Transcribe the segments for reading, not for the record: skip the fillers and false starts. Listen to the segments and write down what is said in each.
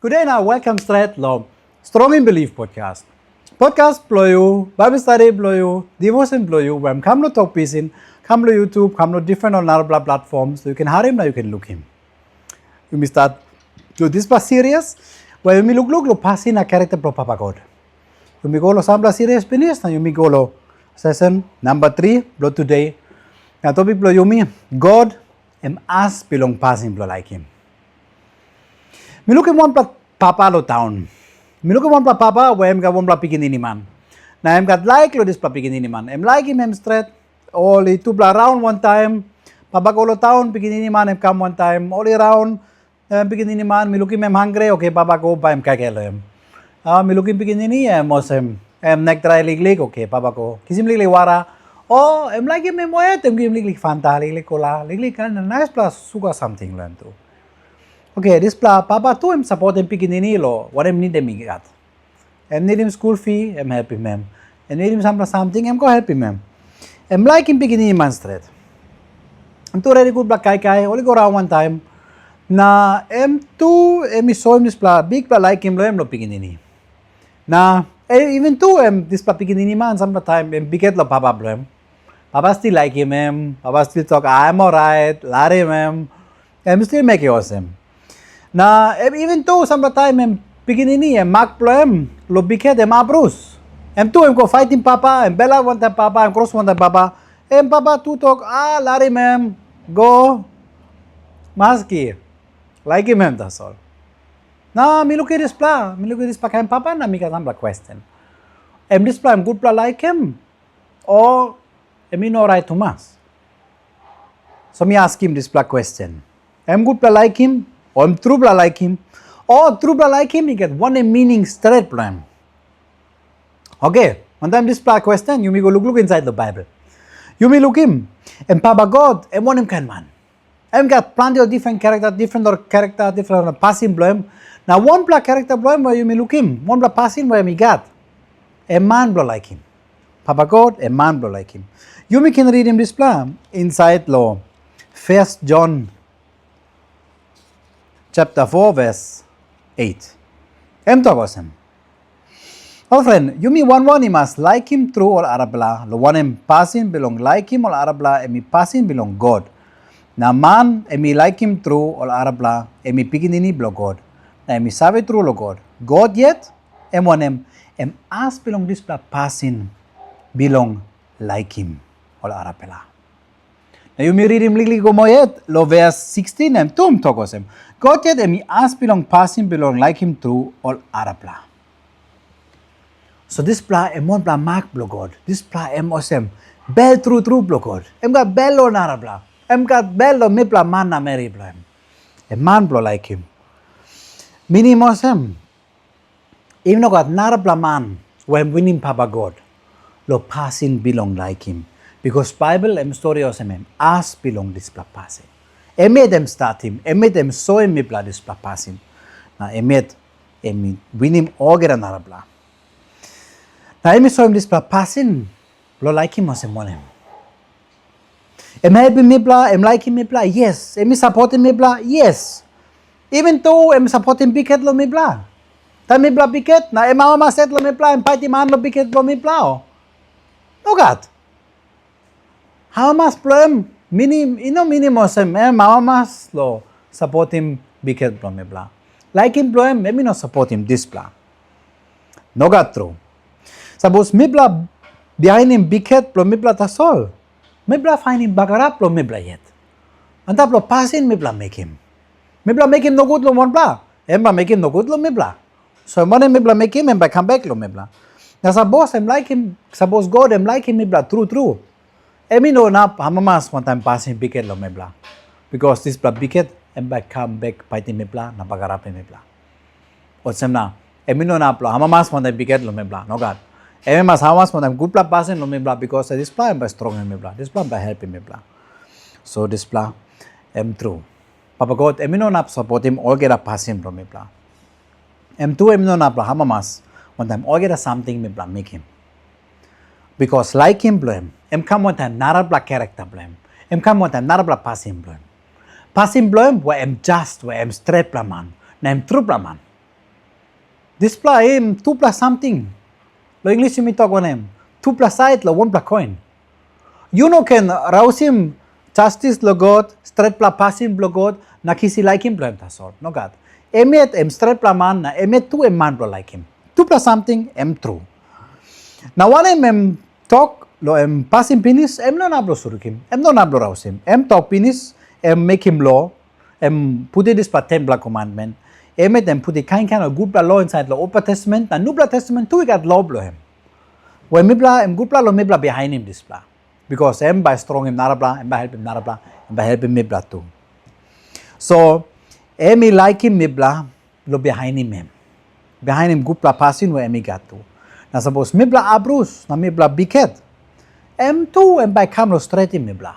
Today na welcome straight lo Strongim Bilif Podcast. Podcast ployu, Bible study ployu, devotion ployu, where come lo Tok Pisin, come lo YouTube, come lo different on other platforms. So you can hire him now, you can look him. You may start to this series where you may look lo pasin a character pro Papa God. You may go lo sambla series finish, now you may go lo session number 3 lo today. Now topic plo yumi, God am as bilong pasin plo laikim. Mi look at one papa lo town. Mi look at one papa where I'm got one pikin man. Now I'm got like lo this pikin man. I'm like him straight. Only two around one time. Papa go lo town pikin man. I'm come one time. Only around pikin man. Mi look him hungry. Okay, papa go buy him kakelo him. Mi look him pikin mosem. Neck dry lig. Okay, papa go. Kisim lig wara. Oh, I'm like him moet. I'm give lig fanta lig cola lig kind of nice plus sugar something learn too. Okay, this papa too am support him pikinini lo. What I'm need him got. I'm need him school fee, I'm helping him. I need him something, I'm go help him. I'm like him pikinini man straight. I'm too ready good black kai, only go around one time. Na I'm saw him this big like him lo pikinini. Na even too this pikinini man sometime I'm big lo papa blame. Papa still like him, papa still talk, I'm alright, lare him. I'm still make it awesome. Na even though sometimes pikinini mak problem lo biket abrus. Tu go fighting papa and bella one time papa and cross one time papa. Papa tu talk lari go maski. Like him that's all. Na mi look at this pa papa na mi ka question. This plan good plan like him or mi no right to mas. So me ask him this question. Good plan like him? Or true like him, or true like him, you get one meaning straight plan. Okay, one time this question, you may go look inside the Bible. You may look him, and Papa God, and one him can man. And got plenty of different different passing blame. Now one character blame where you may look him, one passing where me got a man blow like him. Papa God, a man blow like him. You may can read him this plan inside law. 1 John chapter 4 verse 8. Togosem. Oh friend, you me one imas like him true or arabla. Lo one em pasin belong like him or arabla emi pasin belong God. Na man emi like him true or arabla emi pikinini belong God. Na emi sabe true lo God. God yet one em as belong this pasin belong like him or arabla. Now you may read him ligli gomoyet lo verse 16 togosem. God yet emi as belong passing belong like him through all arapla. So this pla one mark blo God. This pla osem bell true blo God. Got bell on arapla. Got bell on me pla man na meri blo em. A man blo like him. Minimosem. Even though got narapla man when winning Papa God. Lo passing belong like him. Because Bible story osem as belong this pla passing. Made them start him. Made them show him me blood is passing. Now made win him all get another blah. Now I saw him this passing. Lo like him was a morning. Helping me blah. Liking me blah. Yes. Supporting me blah. Yes. Even though supporting biket lo me blah. Time me blah biket. Na mama set lo me blah. Party man lo biket lo me blah. No God. How much problem? Minimosem, mamamas lo support him biket blo me bla. Like him blo maybe not support him this bla. No got true. Suppose me bla behind him biket blo me bla tasol. Me bla find him bagarap blo me bla yet. Antap lo pasin me bla make him. Me bla make him no good lo one bla. Emba make him no good lo me bla. So one me bla make him and by come back lo me bla. Now suppose like him, suppose God like him me bla true. No na hamamas one time passing biket lo me bla. Because this bla biket by come back fighting me bla na bagarap me bla. O sem na no na pla hamamas one time biket lo me bla. No God. Mas hamas one time good bla passing lo me bla because this bla by strong me bla. This bla by helping me bla. So this bla true. Papa God no na support him all get a passing lo me bla. Two no na pla hamamas one time all get a something me bla make him. Because like him blame, come one time narabla character blame. Come one time narabla passing blame. Passing blame where just where straight man, name true man. Displa em 2 plus something. Lo English yumi talk on em. 2 plus side lo 1 plus coin. You know ken rausim justice lo God, straight plus pasin lo God, na kisi laikim lo em tasol. No God. Emet em straight plus man na emet 2 em man lo laikim. 2 plus something em true. Na one em talk lo em pasin pinis em no nablo surukim. Em no nablo rausim. Em talk pinis em make him law. Em put it this plus 10 plus commandment. Emet em put it kind of good plus law inside the Old Testament. Na New Testament too we got law lo him. When mibla em good plus lo mibla behind him this plus. Because em by strong him narabla, em by help him narabla, em by help him mibla too. So emi laikim mibla lo behind him. Behind him good plus pasin where emi got to. Now suppose mibla abrus, na mibla biket. Em too em by come lo straight him mibla.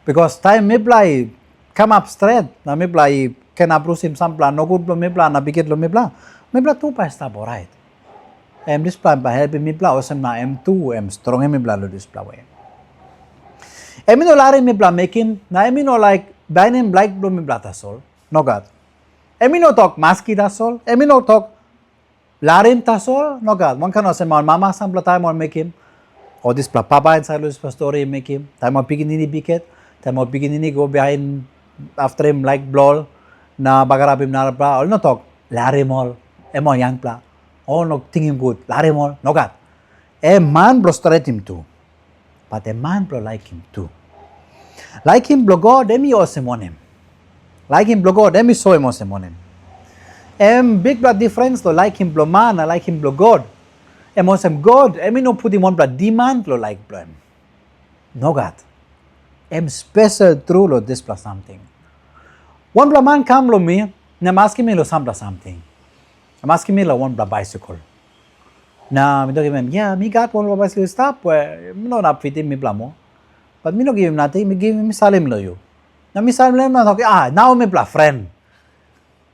Because time mibla come up straight, na mibla can abrus him sampla, no good lo mibla, na biket lo mibla. Mibla too by stop alright. Em this plan by helping mibla osem na em too em strong em mibla lo this plan way. Emi no lari mibla making, na emi no like behind him like lo mibla tasol. No God. Emi no talk maski tasol. Emi no talk larim tasol. No God. One can osem on mama sampla time on make him. Or this pla papa inside this story make him. Time on piginini biket. Time on piginini go behind after him like blol. Na bagarap him narapla. Or no talk larim all. Emo young pla. Oh no think him good. Larim all. No God. A man prostrate him too. But a man blo like him too. Like him blo God, emi osem on him. Like him blo God, emi so him osem on him. Big blood difference lo like him blo man, I like him blo God. Em osem God, emi no put him on blood demand lo like blo him. No God. Special true lo this plus something. One blo man come lo me, I'm asking me lo some plus something. I'm asking me lo one blo bicycle. Na, mi do give him, yeah, me got one bicycle stop where me no not fit him me plamo. But me no give him nothing, me give him salim lo you. Na me salim lo na okay, now me bla friend.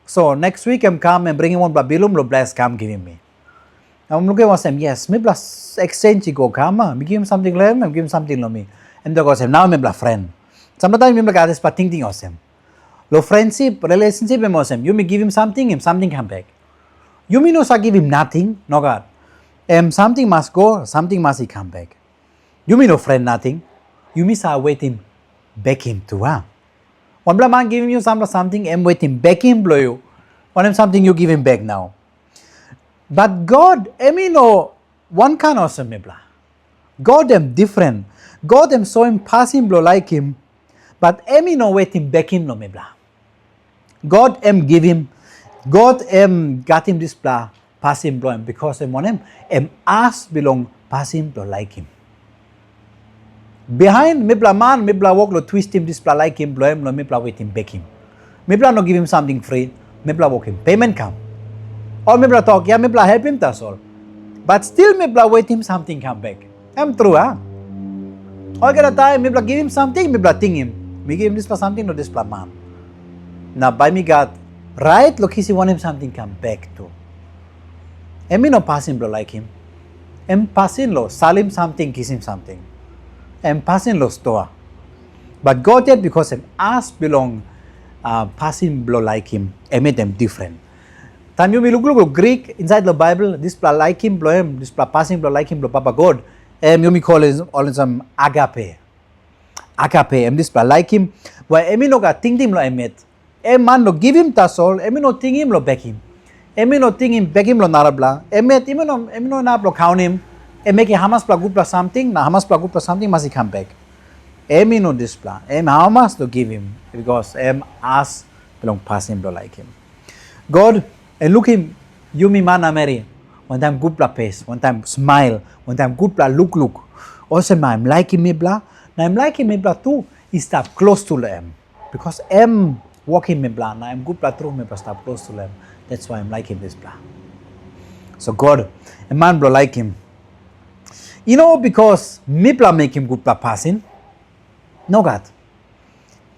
So next week I'm come and bring him one bla bilum lo bless come give him me. Now I'm looking at him, yes, me bla exchange go come, me give him something lo him, give him something lo me. And the go him, now me bla friend. Sometimes me bla got this pa ting ting osem. Lo friendship, relationship me osem. You me give him something come back. You me no sa give him nothing, no God. Something must go, something must come back. You mean no friend nothing. You miss waiting back him too, huh? One blah man giving you something, waiting back him blow you. One him something you give him back now. But God, no one can also me blah. God am different. God am so passing blow like him. But no waiting back him no me blah. God am give him. God am got him this blah. Pass him blow him because him want him ask belong pass him blow like him. Behind mibla man mibla walk lo twist him display like him blow him lo mibla wait him back him. Mibla no give him something free mibla walk him payment come. Or mibla talk yeah mibla help him that's all. But still mibla wait him something come back. True huh? All get a time mibla give him something mibla ting him. Me give him display something no display man. Now by me got right look he want him something come back too. Emi no pasin lo like him. Pasin lo salim something, kiss him something. Pasin lo stoa. But God yet because ask belong pasin lo like him. Made them different. Time you look Greek inside the Bible. This pla like him blow him. This pla pasin lo like him lo Papa God. You call it all some agape. Agape. This pla like him. Why emi no ga ting him lo emet. Man lo give him tasol. Emi no ting him lo back him. Emi no ting him back him lo narabla. Emi no na blo count him. Make hamas pla good plus something. Na hamas pla good plus something must he come back. Emi no this pla. How much to give him because ask belong pass him blo like him. God and look him. Yumi mana Mary. One time good pla face. One time smile. One time good pla look. Also I'm liking me bla. Now I'm liking me bla too. He stop close to them because walking me bla. Now I'm good pla through me bla stop close to them. That's why I'm liking this blah. So God, a man blah like him. You know because me blah make him good blah passing. No God.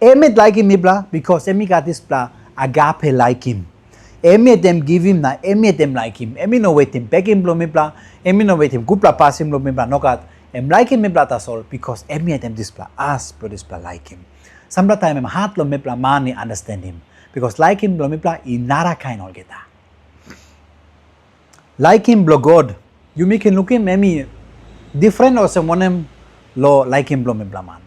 Made like him me blah because me got this blah agape like him. Made them give him na made them like him. Me no wait him back him blah me blah. Me no wait him good blah pass him blah me blah. No God. Like him me blah that's all because made them this blah ask blah this blah like him. Some time heart lo me blah man understand him. Because like him, blomipla inara kain all geta. Laikim blo God. Yumi can lukim emi different osem onem lo laikim blo memblaman.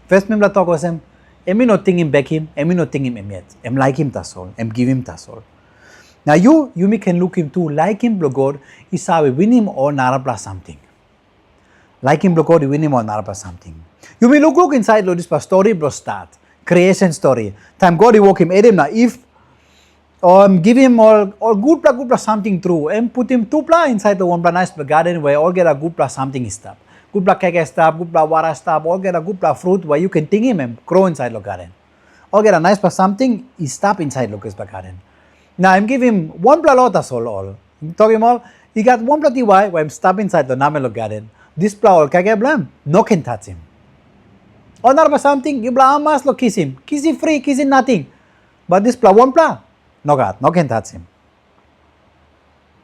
First membla talk osem emi no tingim bekim, emi no tingim emiet. Em like him tasol, em give him tasol. Now Yumi can look him too, like him blo God, isawe win him or narabla something. Like him blo God, win him or narabla something. Yumi look inside lo this story blo start. Creation story. Time God he woke him Adam na if give him all good plus something true. And put him two pla inside the one pla nice garden where all get a good plus something stuff. Good pla keke stuff, good pla wara stuff, all get a good pla fruit where you can ting him and grow inside the garden. All get a nice plus something is stop inside the garden. Now I'm give him one pla lot all. I'm talking all he got one pla ty where I'm stop inside the namelo garden. This pla all keke blam, no can touch him. Or not something, you bla amas lo kiss him. Kiss him free, kiss him nothing. But this pla one pla. No God, no can touch him.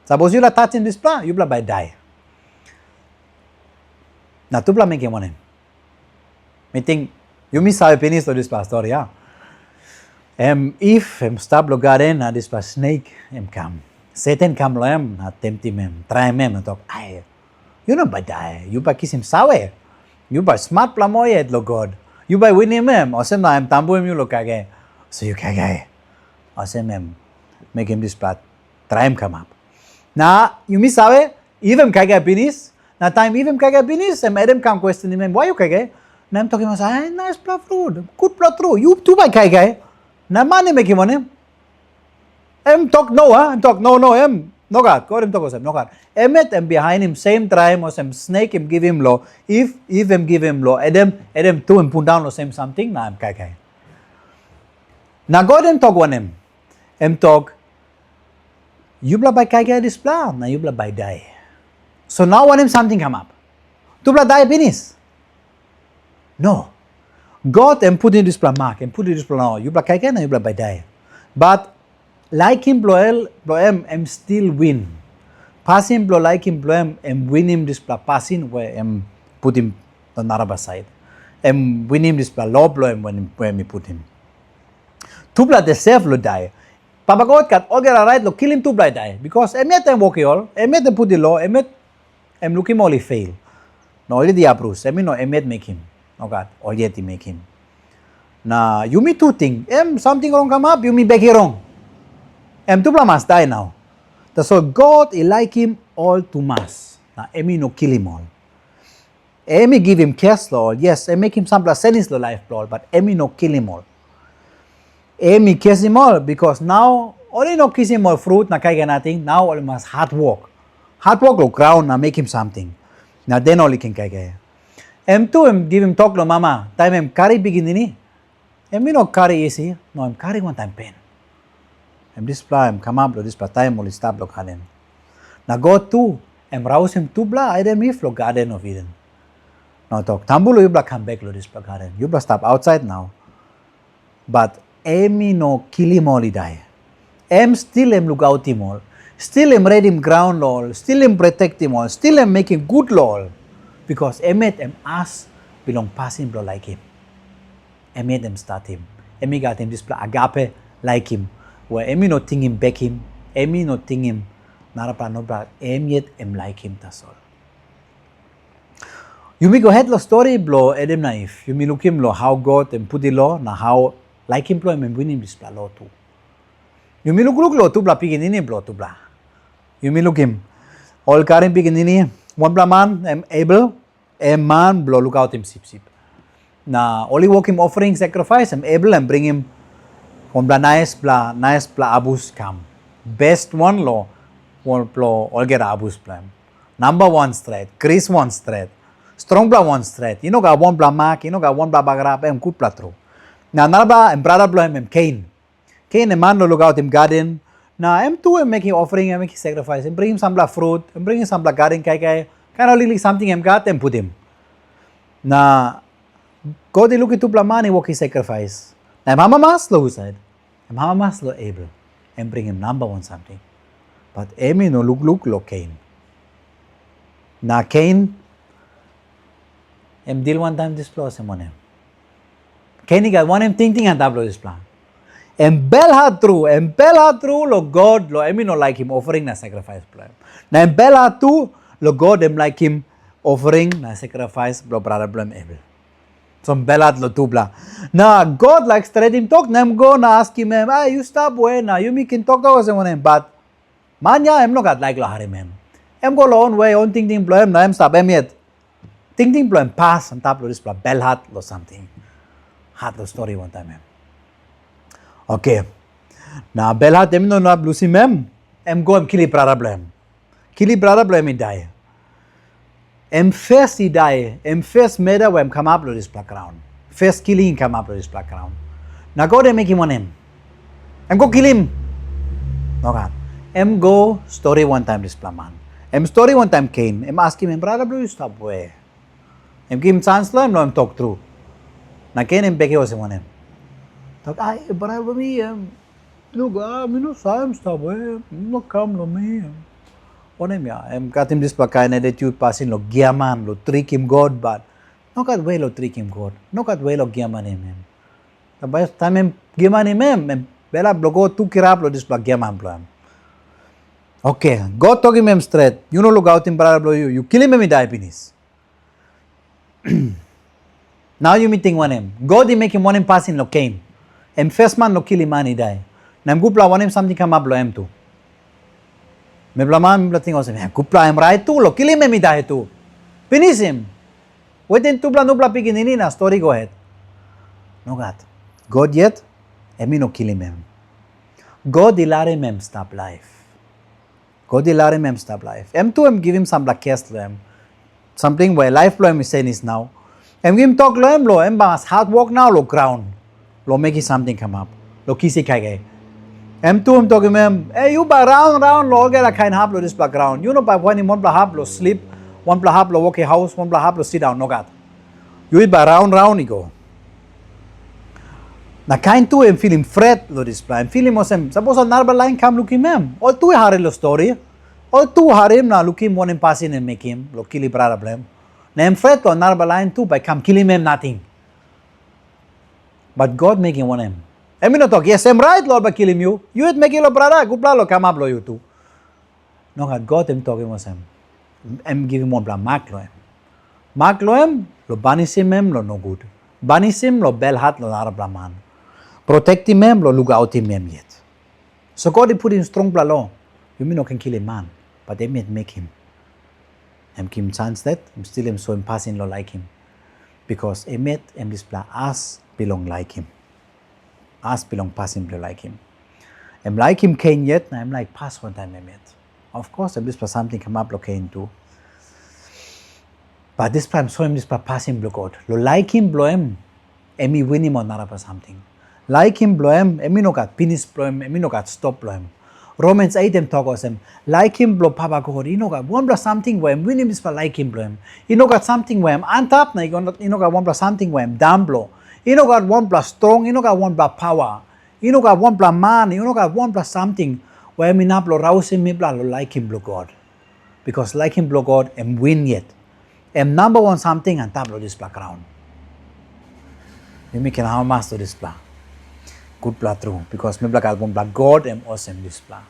Suppose you la touch him this pla, you bla by die. Na tu pla make him on him. Me think, you miss how penis to this pla story, yeah? If stop lo garden, na this pla snake, come. Satan come lo na tempt him, try him, na talk, ay, you know by die, you by kiss him sawe. You by smart pla mo yet lo God. You by win him, or sem na tambu him you lo kage. So you kage. Awesome, make him this plat, try him come up. Now, you miss awe, even kage pinis. Now, time even kage pinis, and Adam come question him, why you kage? Now, I'm talking about, nice plat fruit, good plat true. You too by kage. Now, money make him on him. Talk no, no God, God him talk was no God. Emet and behind him, same time or some snake him give him law. If him give him law, Adam too him put down the same something, now I'm kage. Now, God him talk one him. Talk, you bla by kaya this bla, na you bla by die. So now when him something come up, tu bla die penis. No, God put in this bla mark and put in this bla now. You bla kaya na you bla by die. But like him bloel still win. Pasin blo like him blo win him this bla pasin where put him on Naraba side. Win him this bla law blo when me put him. Tu bla the self lo die. Papa God kat all get a right lo kill him too blind die because emet walk all emet put the law emet looking only fail no already approves no emet make him no God already make him na yumi two thing something wrong come up yumi back here wrong two must die now so God he like him all to mass na no kill him all give him curse law yes make him some plus sentence life law but no kill him all me kiss him all because now only no kiss him all fruit na kaya nothing now all must hard work lo ground na make him something na then only can kaya two give him talk lo mama time carry begin ni me no carry easy no carry one time pain this pla come up lo this pla time only stop lo garden na go to rouse him to bla I dem if lo garden of Eden no talk tambulo you bla come back lo this pla garden you bla stop outside now but Emi no kill him all die. Still look out him all. Still read him ground all. Still protect him all. Still make him good law. Because Emet us belong pasin bro like him. Emet start him. Emi got him this agape like him. Where Emi no ting him back him. Emi no ting him. Narapa no bra. Emet like him tas all. You may go ahead lo story blow Adam naif. You may look him lo how God put the law na how like employment winning this bla law too. You may look law to bla pigin in bla to bla. You may look him. All karim pigin in one bla man able man blow look out him sip. Na only walk him offering sacrifice able and bring him one bla nice bla abus come. Best one law one blow all get abus plan. Number one thread, Chris one thread, strong bla one thread. You know got one bla mark, you know got one bla bagrap good bla through. Now, Naraba and brother blow him Cain. Cain and man look out him garden. Now, two making offering and making sacrifice and bring him some black fruit and bring him some black garden kind of really something got and put him. Now, God look at two black money walking sacrifice. Now, Mama Maslow said, Mama Maslow able and bring him number one something. But Amy no look Cain. Now, Cain deal one time this plus him on him. Kenny got one him thinking and tablo this plan. Embel through lo God lo emi no like him offering na sacrifice plan. Na embel tu lo God em like him offering na sacrifice lo brother blem able. So embel lo tu bla. Na God like straight him talk na go na ask him you stop when na you me can talk to us one but manya em no got like lo harim em. Em go lo own way own thing blem na em stop em yet. Thing blem pass on top lo this bla belhat lo something. Hat lo story one time em. Okay. Na belhat em no na blusi mem. Em go em kili problem. Kili problem I die. Em first I die. Em first meda when come up lo this background. First killing come up lo this background. Na go de make him on him. Em go kill him. No God. Em go story one time this man. Em story one time Cain. Em ask him brother blue stop where. Em give him chance lo em talk through. Na Cain em beke was on him. Talk brother me look me no sam stop where. No come lo me. Onem ya, em got him this kind attitude passing lo giaman, lo trick him God, but no kat way lo trick him God, no kat way lo giaman him. Tapos time em giaman him, bela blogo tu kirap lo this giaman plan. Okay, God talk him straight. You know look out him brother blow you kill him die penis. Now you meeting one him. God he make him one him passing lo Cain. Em first man lo kill him man he die. Nam gupla one him something come up lo em too. Me blaman me blating ose me kupla em right tu lo kilim me dai tu finish him within tu bla no bla piginini na story go ahead no God yet emi no kilim him God ilare mem stop life God ilare mem stop life em tu em give him some black cast them something where life lo em saying is now em give him talk lo em bas hard work now lo ground lo make something come up lo kisi kai gai em tu em talk him you by round lo get a kind hab lo this background you know by when him one bla hab lo sleep one bla hab lo walk a house one bla hab lo sit down no God you by round he go na kind tu em feel him fret lo this plan feel him osem suppose on narba line come look him all tu hare lo story all tu hare him na look him one passing and make him lo kill problem na em fret on narba line tu by come kill him nothing but God making one him em no talk yes em right Lord by kill him you it make lo brother good bla lo come up lo you too no God em talk him was em give him one bla mark lo em lo banisim em lo no good banisim lo bel hat lo nar bla man protect him em lo look out him yet so God he put in strong bla law you mean no can kill a man but they make him em give him chance that em still em so em passing lo like him because em this bla as belong like him as belong pasin blue like him. Em like him Cain yet, I'm like pass one time yet. Of course, this was something come up lo Cain too. But this time so him this pasin blue God. Lo like him blow him, emi win him on narapa something. Like him blow him, emi no got finish blow him, emi no got stop blow him. Romans 8 them talk us him. Like him blow papa God. You know got one blow something where him win him this like him blow him. You know got something where him on top na you know got one blow something where him down blow. You know got one plus strong, you know got one plus power, you know got one plus man, you know got one plus something where me not blow rouse him me blow like him blow God. Because like him blow God em win yet. Em number one something and top blow this background. You can how master this blah. Good blah through because me black album black God em awesome this blah.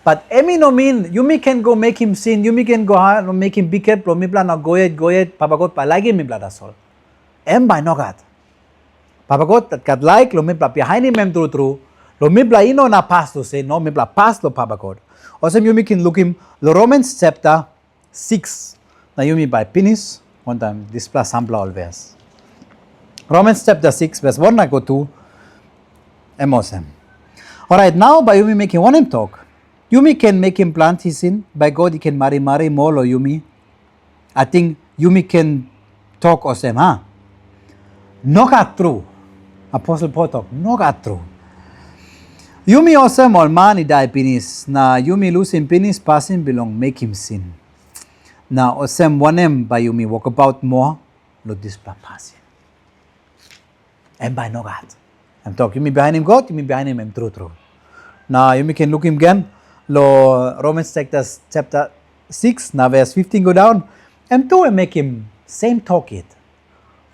But emi no mean you me can go make him sin, you me can go make him big head, me blah now go yet, Papa God pa like him me blah that's all. Em by no God. Papa God that got like lo mibla behind him em true lo mibla ino na pass to say no mibla pass lo Papa God. Also you can look him lo Romans chapter 6. Now you by penis one time this plus sample all verse. Romans chapter 6 verse 1 I go to emosem. Alright now by Yumi making one him talk. Yumi can make him plant his sin. By God he can marry more lo Yumi. I think Yumi can talk osem no got true. Apostle Paul talk, no got true. Yumi osem all man he die penis. Na Yumi lose him penis, pasin belong, make him sin. Na osem one by Yumi walk about more, lo this pasin. And by no God. I'm talking Yumi behind him God, Yumi behind him I'm true. Now Yumi can look him again. Lo Romans chapter 6, now verse 15 go down. And two and make him same talk it.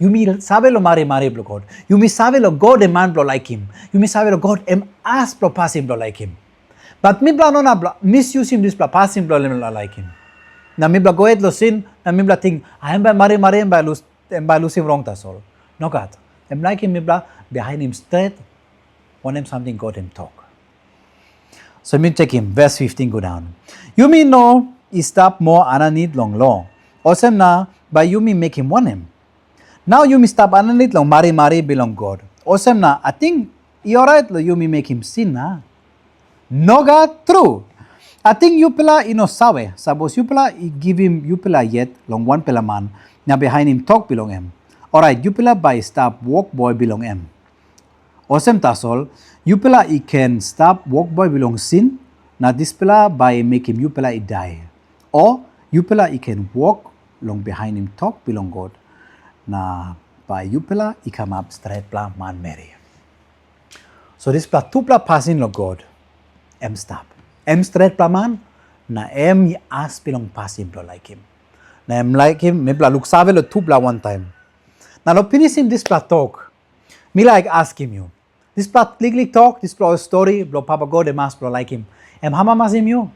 Yumi sabe lo mari-mari blo God. Yumi sabe lo God man blo laikim. Yumi sabe lo God as blo pasin blo laikim. But mi bla no na bla misuse him this bla pasin blo laikim. Na mi bla goet lo sin, na mi bla ting, I'm by mari-mari and by losing wrong tasol. No God. Em laikim mi bla behind him straight, want him something God him talk. So mi check him, verse 15 go down. Yumi no stop more ananid long. Osem na by Yumi make him want him. Now Yumi stop ananid long mari bilong God. Osem na, I think you're right lo Yumi make him sin na. No God, true. I think you pela sawe. Suppose you pela give him you pela yet long one pela man. Na behind him talk belong him. Alright, you pela by stop walk boy belong him. Osem tasol, you pela can stop walk boy belong sin. Na this pela by make him you pela die. Or you pela can walk long behind him talk belong God. Na by you pela come up straight pla man Mary. So this pla two pla passing lo God. Stop. Straight pla man. Na as belong passing pla like him. Na like him me pla look save lo two pla one time. Na lo finish him this pla talk. Me like ask him you. This pla liklik talk, this pla story, blo papa God mas pla like him. Hama mas him you.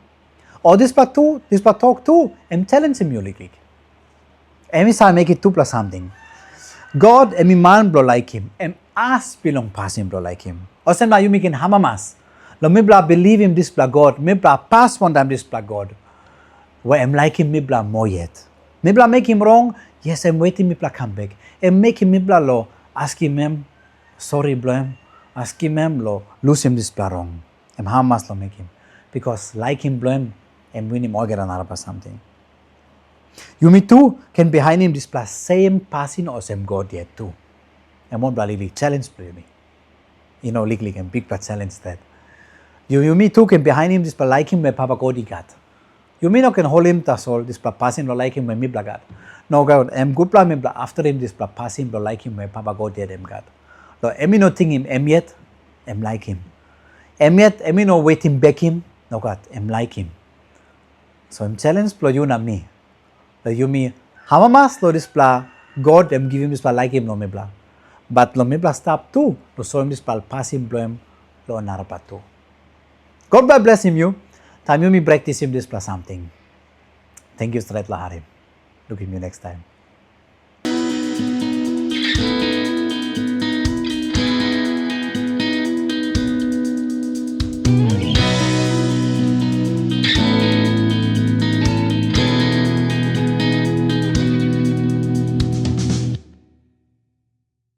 Or this pla talk too, telling him you liklik. Is I make it two plus something. God man blo like him. As belong passing blo like him. Or send you make in hamamas. Lo me bla believe him this bla God. Me bla pass one time this bla God. Where like him me bla more yet. Me bla make him wrong. Yes, I'm waiting me bla come back. Make him me bla lo. Ask him sorry blo him. Ask him lo. Lose him this bla wrong. Hamas lo make him. Because like him blo him. Win him or get another something. Yumi too can behind him display same passing or same God yet too. And one bloody challenge play me. Likely and big but challenge that. Yumi too can behind him display like him where Papa God he got. Yumi no can hold him tasol display passing or like him when me blagat. No God good plan me bla after him display passing or like him where Papa God yet got. No no thing him yet like him. Yet no wait him back him. No God like him. So challenge plo you na me. The Yumi hamamas lo displa God give him displa like him lo me bla. But lo me bla stop too. Lo so him displa pass him blo him lo narapa too. God bless him you. Time Yumi practice him displa something. Thank you straight laharim. Look at you next time.